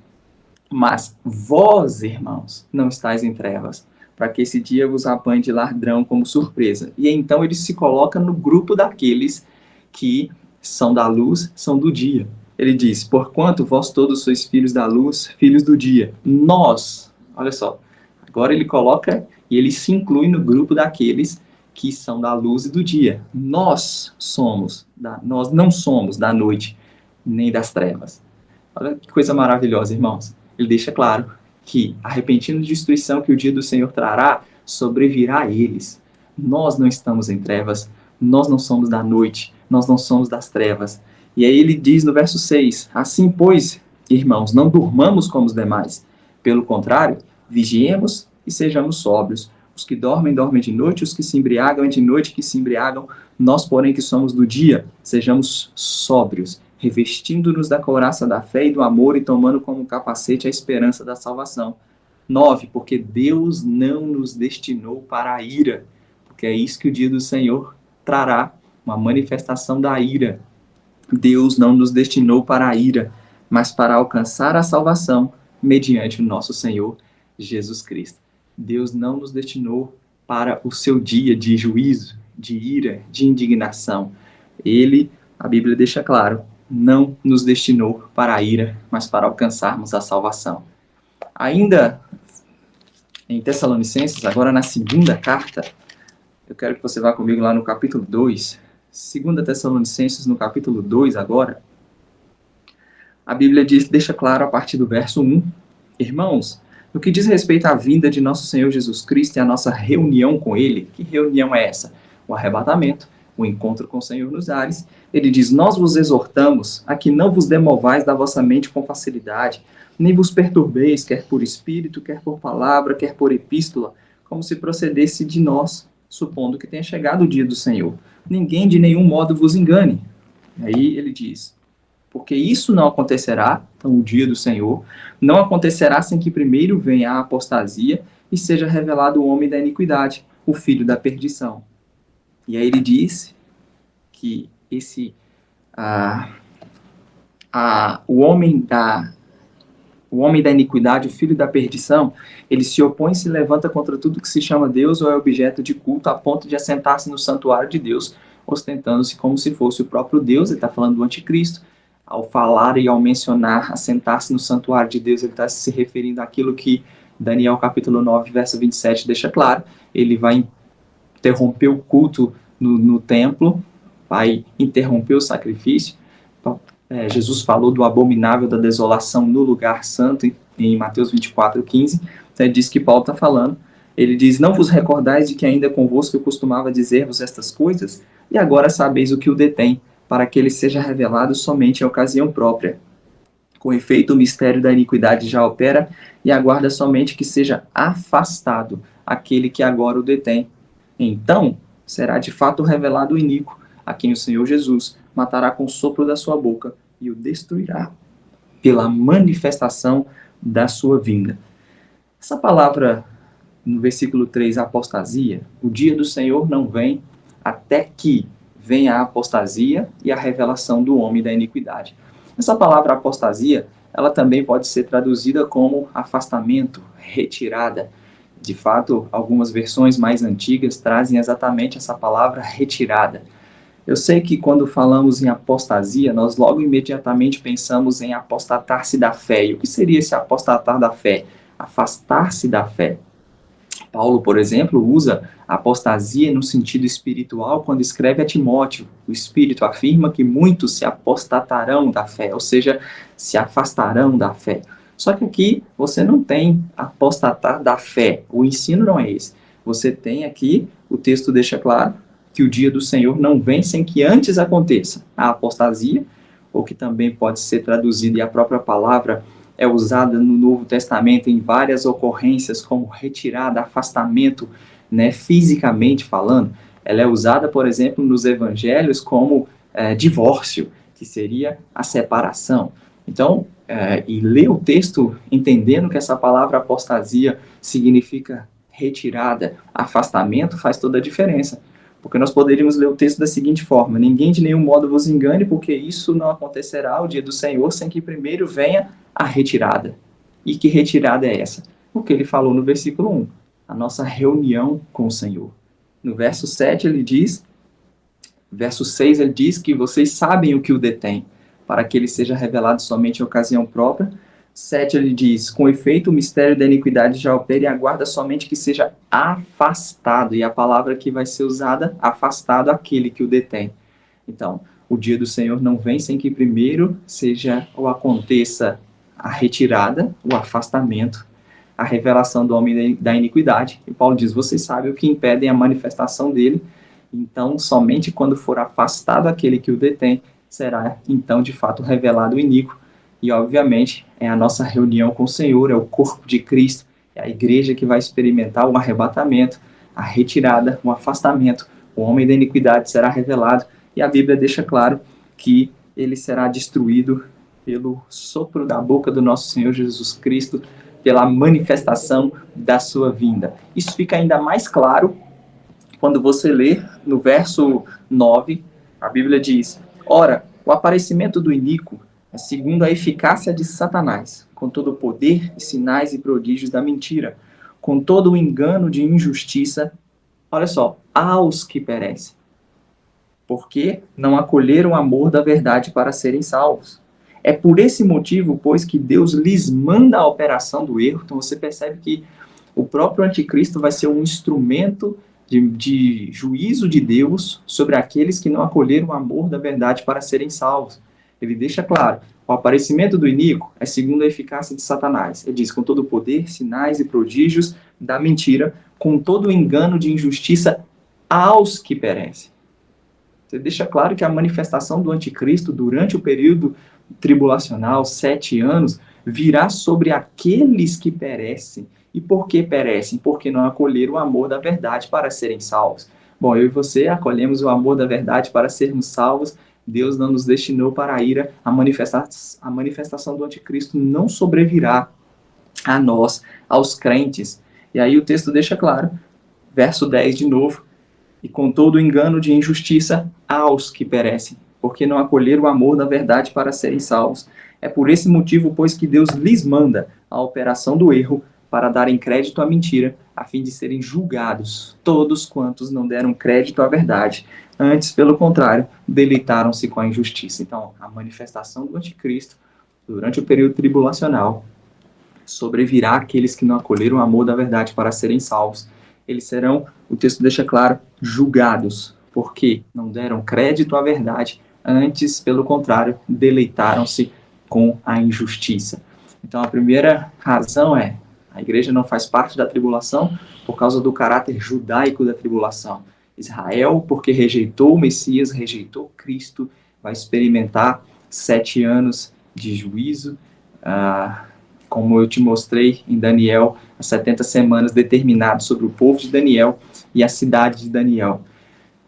mas vós, irmãos, não estáis em trevas, para que esse dia vos apanhe de ladrão como surpresa. E então ele se coloca no grupo daqueles que são da luz, são do dia. Ele diz: porquanto vós todos sois filhos da luz, filhos do dia. Nós, olha só, agora ele coloca e ele se inclui no grupo daqueles que são da luz e do dia. Nós não somos da noite, nem das trevas. Olha que coisa maravilhosa, irmãos. Ele deixa claro que a repentina destruição que o dia do Senhor trará sobrevirá a eles. Nós não estamos em trevas, nós não somos da noite, nós não somos das trevas. E aí ele diz no verso 6, assim, pois, irmãos, não durmamos como os demais. Pelo contrário, vigiemos e sejamos sóbrios. Os que dormem, dormem de noite, os que se embriagam, é de noite que se embriagam. Nós, porém, que somos do dia, sejamos sóbrios, revestindo-nos da couraça da fé e do amor e tomando como capacete a esperança da salvação. 9, porque Deus não nos destinou para a ira, porque é isso que o dia do Senhor trará, uma manifestação da ira. Deus não nos destinou para a ira, mas para alcançar a salvação mediante o nosso Senhor Jesus Cristo. Deus não nos destinou para o seu dia de juízo, de ira, de indignação. Ele, a Bíblia deixa claro, não nos destinou para a ira, mas para alcançarmos a salvação. Ainda em Tessalonicenses, agora na segunda carta, eu quero que você vá comigo lá no capítulo 2, 2 Tessalonicenses no capítulo 2 agora, a Bíblia deixa claro a partir do verso 1, irmãos, no que diz respeito à vinda de nosso Senhor Jesus Cristo e à nossa reunião com Ele, que reunião é essa? O arrebatamento, o encontro com o Senhor nos ares. Ele diz: nós vos exortamos a que não vos demovais da vossa mente com facilidade, nem vos perturbeis, quer por espírito, quer por palavra, quer por epístola, como se procedesse de nós, supondo que tenha chegado o dia do Senhor. Ninguém de nenhum modo vos engane. Aí ele diz: porque isso não acontecerá, então o dia do Senhor, não acontecerá sem que primeiro venha a apostasia e seja revelado o homem da iniquidade, o filho da perdição. E aí ele diz que o homem da iniquidade, o filho da perdição, ele se opõe e se levanta contra tudo que se chama Deus ou é objeto de culto, a ponto de assentar-se no santuário de Deus, ostentando-se como se fosse o próprio Deus. Ele está falando do anticristo. Ao falar e ao mencionar assentar-se no santuário de Deus, ele está se referindo àquilo que Daniel capítulo 9, verso 27 deixa claro. Ele vai interromper o culto no templo, vai interromper o sacrifício. Jesus falou do abominável da desolação no lugar santo, em Mateus 24, 15. Então ele diz que Paulo está falando. Ele diz: não vos recordais de que ainda convosco eu costumava dizer-vos estas coisas? E agora sabeis o que o detém, para que ele seja revelado somente em ocasião própria. Com efeito, o mistério da iniquidade já opera, e aguarda somente que seja afastado aquele que agora o detém. Então, será de fato revelado o iníquo, a quem o Senhor Jesus matará com o sopro da sua boca e o destruirá pela manifestação da sua vinda. Essa palavra no versículo 3, apostasia, o dia do Senhor não vem até que venha a apostasia e a revelação do homem da iniquidade. Essa palavra apostasia, ela também pode ser traduzida como afastamento, retirada. De fato, algumas versões mais antigas trazem exatamente essa palavra retirada. Eu sei que quando falamos em apostasia, nós logo imediatamente pensamos em apostatar-se da fé. E o que seria esse apostatar da fé? Afastar-se da fé. Paulo, por exemplo, usa a apostasia no sentido espiritual quando escreve a Timóteo. O Espírito afirma que muitos se apostatarão da fé, ou seja, se afastarão da fé. Só que aqui você não tem apostatar da fé, o ensino não é esse. Você tem aqui, o texto deixa claro, que o dia do Senhor não vem sem que antes aconteça a apostasia, ou que também pode ser traduzido, e a própria palavra é usada no Novo Testamento em várias ocorrências como retirada, afastamento, né, fisicamente falando. Ela é usada, por exemplo, nos evangelhos como divórcio, que seria a separação. Então, e ler o texto entendendo que essa palavra apostasia significa retirada, afastamento, faz toda a diferença. Porque nós poderíamos ler o texto da seguinte forma: ninguém de nenhum modo vos engane, porque isso não acontecerá o dia do Senhor sem que primeiro venha a retirada. E que retirada é essa? O que ele falou no versículo 1, a nossa reunião com o Senhor. No verso 7 ele diz, verso 6 ele diz que vocês sabem o que o detém, para que ele seja revelado somente em ocasião própria. 7 ele diz, com efeito o mistério da iniquidade já opera e aguarda somente que seja afastado, e a palavra que vai ser usada, afastado, aquele que o detém. Então, o dia do Senhor não vem sem que primeiro seja ou aconteça a retirada, o afastamento, a revelação do homem da iniquidade. E Paulo diz, vocês sabem o que impedem a manifestação dele, então somente quando for afastado aquele que o detém, será então de fato revelado o iníquo. E obviamente é a nossa reunião com o Senhor, é o corpo de Cristo, é a igreja que vai experimentar o arrebatamento, a retirada, o afastamento, o homem da iniquidade será revelado, e a Bíblia deixa claro que ele será destruído pelo sopro da boca do nosso Senhor Jesus Cristo, pela manifestação da sua vinda. Isso fica ainda mais claro quando você lê no verso 9, a Bíblia diz, ora, o aparecimento do iníquo é segundo a eficácia de Satanás, com todo o poder e sinais e prodígios da mentira, com todo o engano de injustiça, olha só, aos que perecem, porque não acolheram o amor da verdade para serem salvos. É por esse motivo, pois, que Deus lhes manda a operação do erro. Então você percebe que o próprio anticristo vai ser um instrumento de juízo de Deus sobre aqueles que não acolheram o amor da verdade para serem salvos. Ele deixa claro, o aparecimento do iníquo é segundo a eficácia de Satanás. Ele diz, com todo o poder, sinais e prodígios da mentira, com todo o engano de injustiça aos que perecem. Ele deixa claro que a manifestação do anticristo durante o período tribulacional, 7 anos, virá sobre aqueles que perecem. E por que perecem? Porque não acolheram o amor da verdade para serem salvos. Bom, eu e você acolhemos o amor da verdade para sermos salvos. Deus não nos destinou para a ira. A manifestação do anticristo não sobrevirá a nós, aos crentes. E aí o texto deixa claro, verso 10 de novo, e com todo o engano de injustiça aos que perecem, porque não acolheram o amor da verdade para serem salvos. É por esse motivo, pois, que Deus lhes manda a operação do erro para darem crédito à mentira, a fim de serem julgados todos quantos não deram crédito à verdade. Antes, pelo contrário, deleitaram-se com a injustiça. Então, a manifestação do anticristo, durante o período tribulacional, sobrevirá aqueles que não acolheram o amor da verdade para serem salvos. Eles serão, o texto deixa claro, julgados, porque não deram crédito à verdade, antes, pelo contrário, deleitaram-se com a injustiça. Então, a primeira razão é, a igreja não faz parte da tribulação por causa do caráter judaico da tribulação. Israel, porque rejeitou o Messias, rejeitou Cristo, vai experimentar 7 anos de juízo, como eu te mostrei em Daniel, as 70 semanas determinadas sobre o povo de Daniel e a cidade de Daniel.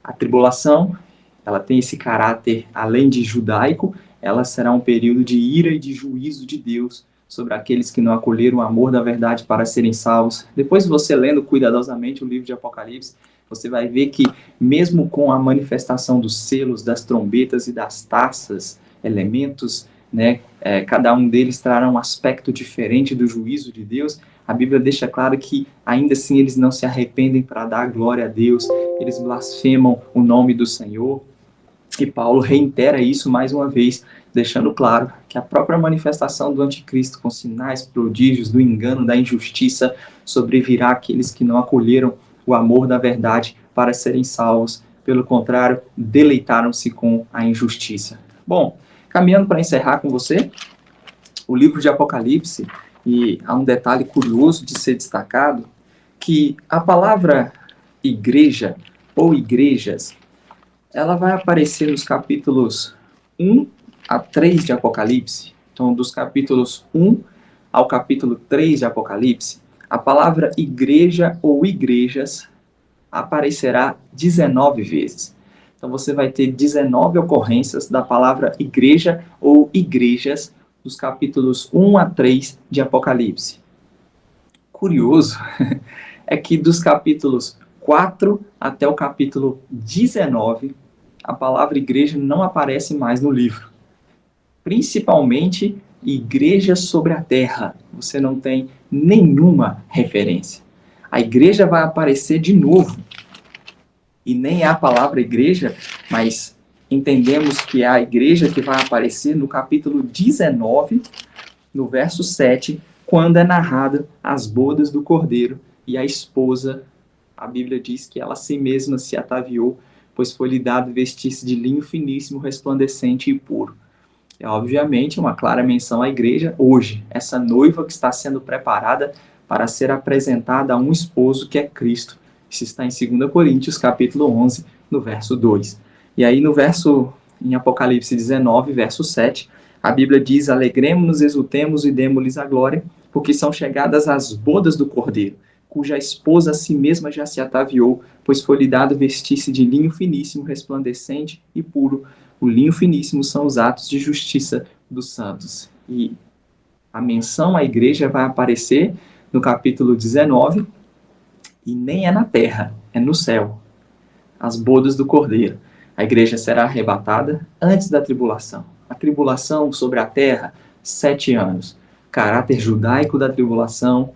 A tribulação, ela tem esse caráter, além de judaico, ela será um período de ira e de juízo de Deus sobre aqueles que não acolheram o amor da verdade para serem salvos. Depois, você lendo cuidadosamente o livro de Apocalipse, você vai ver que, mesmo com a manifestação dos selos, das trombetas e das taças, elementos, né, cada um deles trará um aspecto diferente do juízo de Deus, a Bíblia deixa claro que, ainda assim, eles não se arrependem para dar glória a Deus, eles blasfemam o nome do Senhor. E Paulo reitera isso mais uma vez, deixando claro que a própria manifestação do anticristo, com sinais, prodígios, do engano, da injustiça, sobrevirá àqueles que não acolheram o amor da verdade para serem salvos. Pelo contrário, deleitaram-se com a injustiça. Bom, caminhando para encerrar com você, o livro de Apocalipse, e há um detalhe curioso de ser destacado, que a palavra igreja ou igrejas, ela vai aparecer nos capítulos 1 a 3 de Apocalipse. Então, dos capítulos 1 ao capítulo 3 de Apocalipse, a palavra igreja ou igrejas aparecerá 19 vezes. Então, você vai ter 19 ocorrências da palavra igreja ou igrejas dos capítulos 1 a 3 de Apocalipse. Curioso é que dos capítulos 4 até o capítulo 19, a palavra igreja não aparece mais no livro. Principalmente igreja sobre a terra. Você não tem nenhuma referência. A igreja vai aparecer de novo. E nem é a palavra igreja, mas entendemos que é a igreja que vai aparecer no capítulo 19, no verso 7, quando é narrada as bodas do Cordeiro e a esposa, a Bíblia diz que ela a si mesma se ataviou, pois foi-lhe dado vestir-se de linho finíssimo, resplandecente e puro. É obviamente uma clara menção à igreja hoje, essa noiva que está sendo preparada para ser apresentada a um esposo que é Cristo. Isso está em 2 Coríntios, capítulo 11, no verso 2. E aí em Apocalipse 19, verso 7, a Bíblia diz: alegremos-nos, exultemos e demos-lhes a glória, porque são chegadas as bodas do Cordeiro, cuja esposa a si mesma já se ataviou, pois foi-lhe dado vestir-se de linho finíssimo, resplandecente e puro. O linho finíssimo são os atos de justiça dos santos. E a menção à igreja vai aparecer no capítulo 19, e nem é na terra, é no céu. As bodas do Cordeiro. A igreja será arrebatada antes da tribulação. A tribulação sobre a terra, 7 anos. Caráter judaico da tribulação,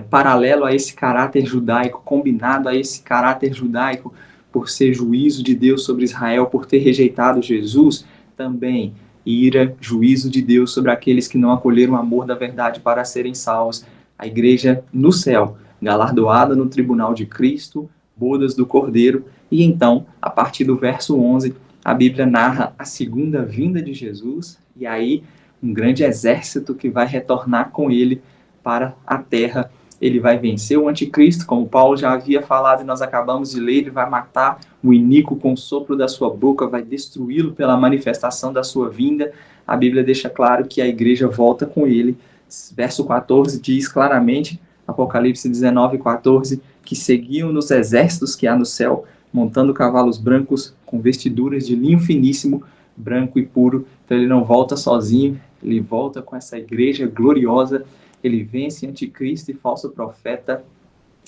paralelo a esse caráter judaico, combinado a esse caráter judaico, por ser juízo de Deus sobre Israel, por ter rejeitado Jesus, também ira, juízo de Deus sobre aqueles que não acolheram o amor da verdade para serem salvos. A igreja no céu, galardoada no tribunal de Cristo, bodas do Cordeiro, e então, a partir do verso 11, a Bíblia narra a segunda vinda de Jesus, e aí um grande exército que vai retornar com ele para a terra. Ele vai vencer o anticristo, como Paulo já havia falado e nós acabamos de ler. Ele vai matar o iníquo com o sopro da sua boca, vai destruí-lo pela manifestação da sua vinda. A Bíblia deixa claro que a igreja volta com ele. Verso 14 diz claramente, Apocalipse 19, 14, que seguiam nos exércitos que há no céu, montando cavalos brancos com vestiduras de linho finíssimo, branco e puro. Então ele não volta sozinho, ele volta com essa igreja gloriosa. Ele vence anticristo e falso profeta.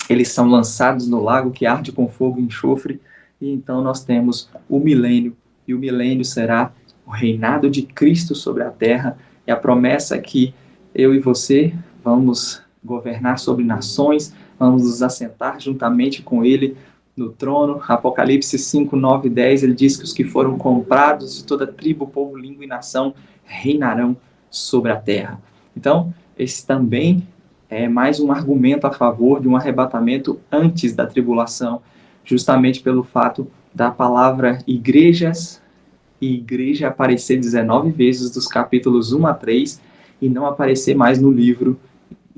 Eles são lançados no lago que arde com fogo e enxofre. E então nós temos o milênio. E o milênio será o reinado de Cristo sobre a terra. E a promessa é que eu e você vamos governar sobre nações, vamos nos assentar juntamente com ele no trono. Apocalipse 5, 9 e 10, ele diz que os que foram comprados de toda tribo, povo, língua e nação reinarão sobre a terra. Então, esse também é mais um argumento a favor de um arrebatamento antes da tribulação, justamente pelo fato da palavra igrejas e igreja aparecer 19 vezes dos capítulos 1 a 3 e não aparecer mais no livro,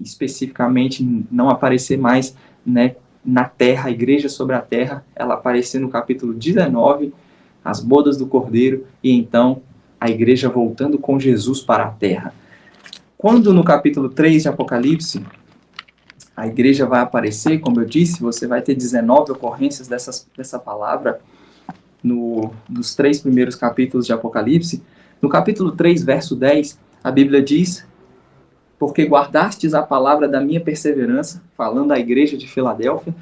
especificamente não aparecer mais, né, na terra, a igreja sobre a terra, ela aparecer no capítulo 19, as bodas do Cordeiro, e então a igreja voltando com Jesus para a terra. Quando no capítulo 3 de Apocalipse, A igreja vai aparecer, como eu disse, você vai ter 19 ocorrências dessa palavra nos 3 primeiros capítulos de Apocalipse. No capítulo 3, verso 10, a Bíblia diz: porque guardastes a palavra da minha perseverança, falando à igreja de Filadélfia,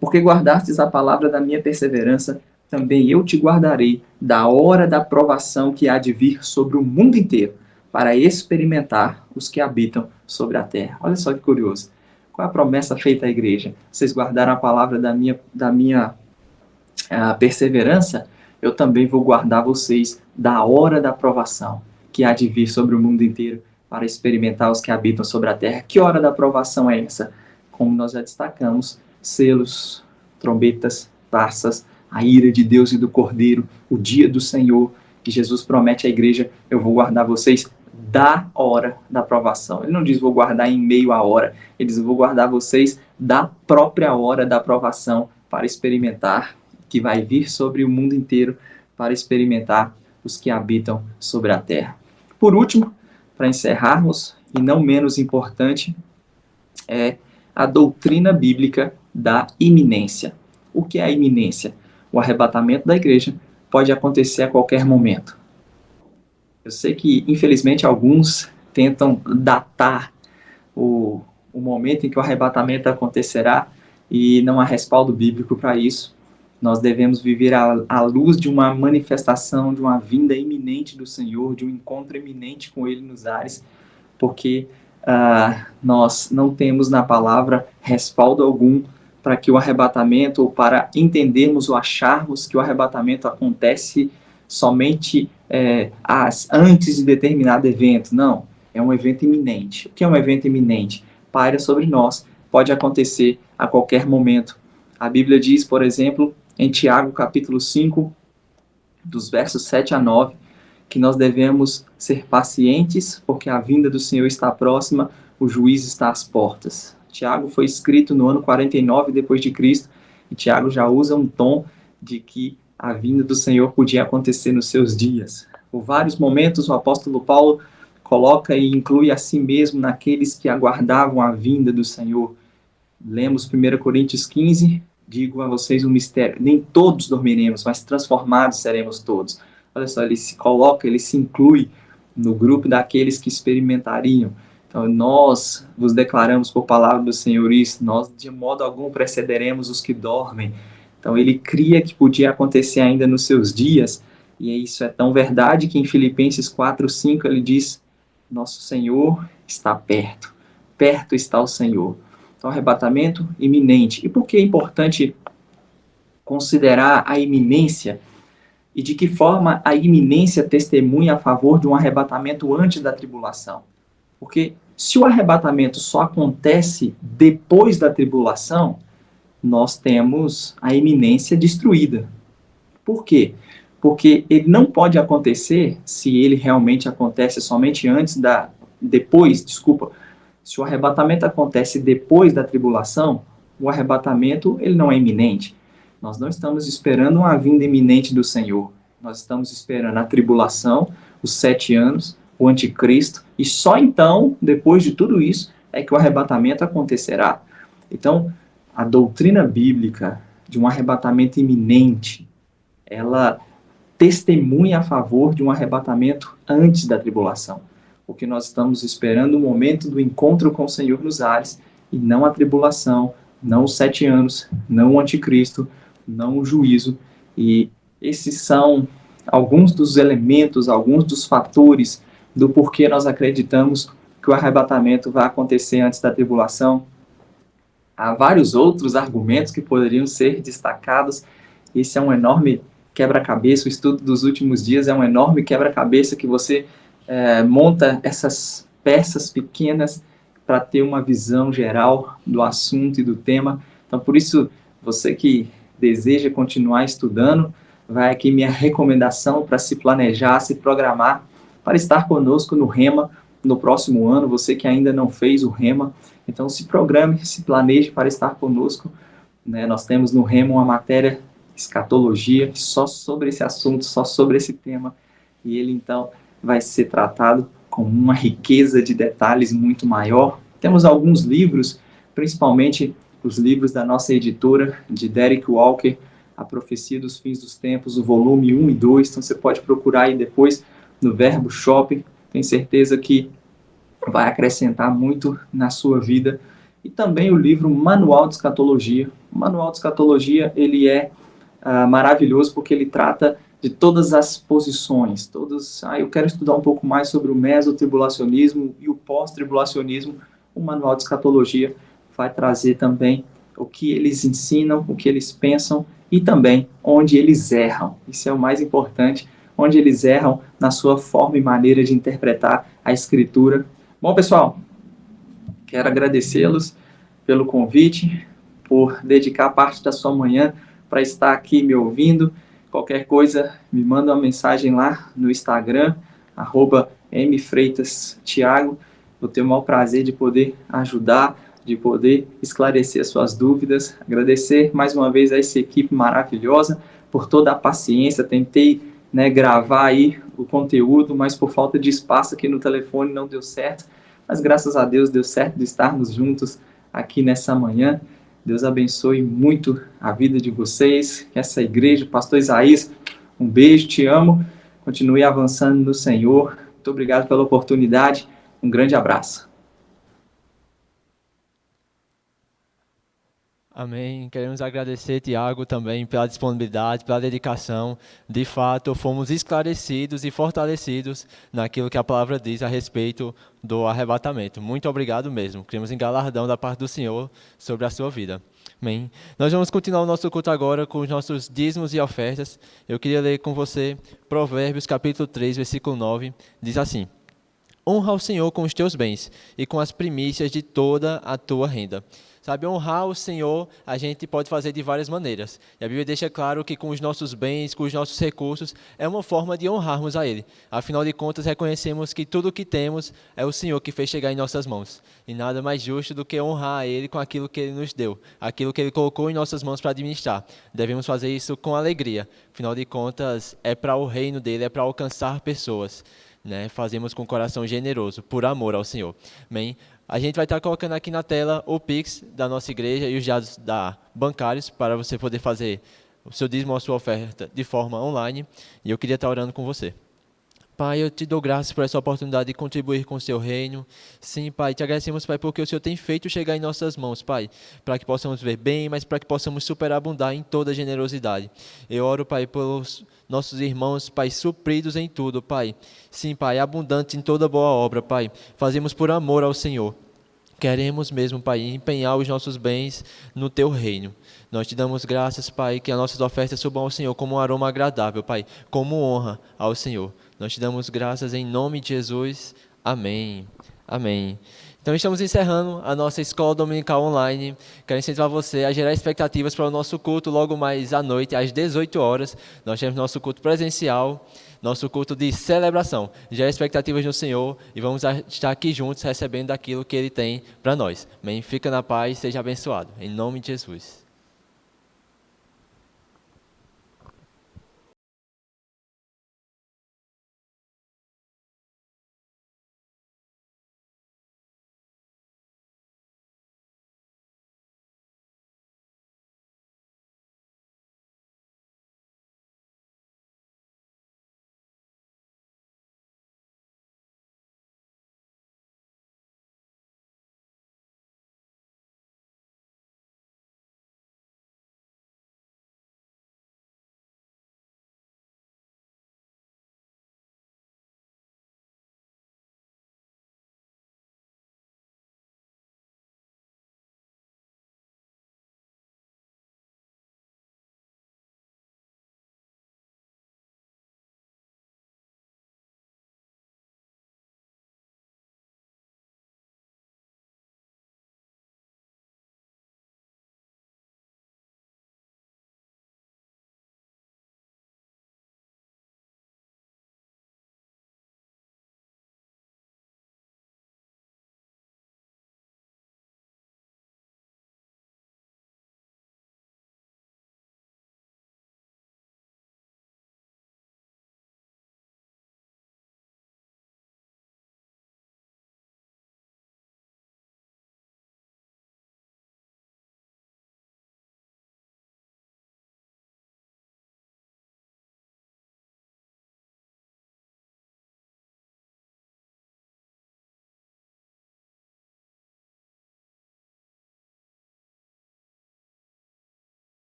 porque guardastes a palavra da minha perseverança, também eu te guardarei da hora da provação que há de vir sobre o mundo inteiro, para experimentar os que habitam sobre a terra. Olha só que curioso. Qual é a promessa feita à igreja? Vocês guardaram a palavra da minha perseverança, eu também vou guardar vocês da hora da provação que há de vir sobre o mundo inteiro, para experimentar os que habitam sobre a terra. Que hora da provação é essa? Como nós já destacamos, selos, trombetas, taças, a ira de Deus e do Cordeiro, o dia do Senhor, que Jesus promete à igreja: eu vou guardar vocês da hora da provação. Ele não diz vou guardar em meio à hora, ele diz vou guardar vocês da própria hora da provação, para experimentar, que vai vir sobre o mundo inteiro, para experimentar os que habitam sobre a terra. Por último, para encerrarmos, e não menos importante, é a doutrina bíblica da iminência. O que é a iminência? O arrebatamento da igreja pode acontecer a qualquer momento. Eu sei que, infelizmente, alguns tentam datar o momento em que o arrebatamento acontecerá, e não há respaldo bíblico para isso. Nós devemos viver à luz de uma manifestação, de uma vinda iminente do Senhor, de um encontro iminente com Ele nos ares, porque nós não temos na palavra respaldo algum para que o arrebatamento, ou para entendermos ou acharmos que o arrebatamento acontece somente antes de determinado evento. Não, é um evento iminente. O que é um evento iminente? Paira sobre nós, pode acontecer a qualquer momento. A Bíblia diz, por exemplo, em Tiago, capítulo 5, dos versos 7 a 9, que nós devemos ser pacientes, porque a vinda do Senhor está próxima, o juízo está às portas. Tiago foi escrito no ano 49 depois de Cristo, e Tiago já usa um tom de que a vinda do Senhor podia acontecer nos seus dias. Por vários momentos, o apóstolo Paulo coloca e inclui a si mesmo naqueles que aguardavam a vinda do Senhor. Lemos 1 Coríntios 15, digo a vocês um mistério, nem todos dormiremos, mas transformados seremos todos. Olha só, ele se coloca, ele se inclui no grupo daqueles que experimentariam. Então, nós vos declaramos por palavra do Senhor isso, nós de modo algum precederemos os que dormem. Então, ele cria que podia acontecer ainda nos seus dias, e isso é tão verdade que em Filipenses 4:5 ele diz: nosso Senhor está perto, perto está o Senhor. Então, arrebatamento iminente. E por que é importante considerar a iminência? E de que forma a iminência testemunha a favor de um arrebatamento antes da tribulação? Porque se o arrebatamento só acontece depois da tribulação, nós temos a iminência destruída. Por quê? Porque ele não pode acontecer, se ele realmente acontece somente se o arrebatamento acontece depois da tribulação, o arrebatamento ele não é iminente. Nós não estamos esperando uma vinda iminente do Senhor. Nós estamos esperando a tribulação, os 7 anos, o anticristo, e só então, depois de tudo isso, é que o arrebatamento acontecerá. Então, a doutrina bíblica de um arrebatamento iminente, ela testemunha a favor de um arrebatamento antes da tribulação. Porque nós estamos esperando o momento do encontro com o Senhor nos ares, e não a tribulação, não os 7 anos, não o anticristo, não o juízo. E esses são alguns dos elementos, alguns dos fatores do porquê nós acreditamos que o arrebatamento vai acontecer antes da tribulação. Há vários outros argumentos que poderiam ser destacados. Esse é um enorme quebra-cabeça. O estudo dos últimos dias é um enorme quebra-cabeça que você monta essas peças pequenas para ter uma visão geral do assunto e do tema. Então, por isso, você que deseja continuar estudando, vai aqui minha recomendação para se planejar, se programar, para estar conosco no Rema no próximo ano. Você que ainda não fez o Rema, então se programe, se planeje para estar conosco. Nós temos no Rema uma matéria escatologia, só sobre esse assunto, só sobre esse tema, e ele então vai ser tratado com uma riqueza de detalhes muito maior. Temos alguns livros principalmente os livros da nossa editora, de Derek Walker, A Profecia dos Fins dos Tempos, o volume 1 e 2, então você pode procurar aí depois no Verbo Shopping, tenho certeza que vai acrescentar muito na sua vida. E também o livro Manual de Escatologia. O Manual de Escatologia, ele é maravilhoso porque ele trata de todas as posições, eu quero estudar um pouco mais sobre o mesotribulacionismo e o pós-tribulacionismo. O Manual de Escatologia vai trazer também o que eles ensinam, o que eles pensam e também onde eles erram. Isso é o mais importante, onde eles erram na sua forma e maneira de interpretar a Escritura. Bom, pessoal, quero agradecê-los pelo convite, por dedicar parte da sua manhã para estar aqui me ouvindo. Qualquer coisa, me manda uma mensagem lá no Instagram, @mfreitastiago. Vou ter o maior prazer de poder ajudar, de poder esclarecer as suas dúvidas. Agradecer mais uma vez a essa equipe maravilhosa por toda a paciência. Tentei, gravar aí o conteúdo, mas por falta de espaço aqui no telefone não deu certo. Mas graças a Deus deu certo de estarmos juntos aqui nessa manhã. Deus abençoe muito a vida de vocês, essa igreja. Pastor Isaías, um beijo, te amo. Continue avançando no Senhor. Muito obrigado pela oportunidade. Um grande abraço. Amém. Queremos agradecer, Tiago, também pela disponibilidade, pela dedicação. De fato, fomos esclarecidos e fortalecidos naquilo que a palavra diz a respeito do arrebatamento. Muito obrigado mesmo. Queremos em galardão da parte do Senhor sobre a sua vida. Amém. Nós vamos continuar o nosso culto agora com os nossos dízimos e ofertas. Eu queria ler com você Provérbios capítulo 3, versículo 9. Diz assim: honra ao Senhor com os teus bens e com as primícias de toda a tua renda. Sabe, honrar o Senhor a gente pode fazer de várias maneiras. E a Bíblia deixa claro que com os nossos bens, com os nossos recursos, é uma forma de honrarmos a Ele. Afinal de contas, reconhecemos que tudo o que temos é o Senhor que fez chegar em nossas mãos. E nada mais justo do que honrar a Ele com aquilo que Ele nos deu, aquilo que Ele colocou em nossas mãos para administrar. Devemos fazer isso com alegria. Afinal de contas, é para o reino dEle, é para alcançar pessoas. Fazemos com um coração generoso, por amor ao Senhor. Amém? A gente vai estar colocando aqui na tela o Pix da nossa igreja e os dados bancários para você poder fazer o seu dízimo ou a sua oferta de forma online. E eu queria estar orando com você. Pai, eu te dou graças por essa oportunidade de contribuir com o seu reino. Sim, Pai, te agradecemos, Pai, porque o Senhor tem feito chegar em nossas mãos, Pai, para que possamos ver bem, mas para que possamos superabundar em toda generosidade. Eu oro, Pai, pelos nossos irmãos, Pai, supridos em tudo, Pai. Sim, Pai, abundantes em toda boa obra, Pai. Fazemos por amor ao Senhor. Queremos mesmo, Pai, empenhar os nossos bens no Teu reino. Nós te damos graças, Pai, que as nossas ofertas subam ao Senhor como um aroma agradável, Pai, como honra ao Senhor. Nós te damos graças em nome de Jesus. Amém. Amém. Então, estamos encerrando a nossa escola dominical online. Quero incentivar você a gerar expectativas para o nosso culto logo mais à noite, às 18 horas. Nós temos nosso culto presencial, nosso culto de celebração. Gera expectativas no Senhor e vamos estar aqui juntos recebendo aquilo que Ele tem para nós. Amém? Fica na paz, seja abençoado. Em nome de Jesus.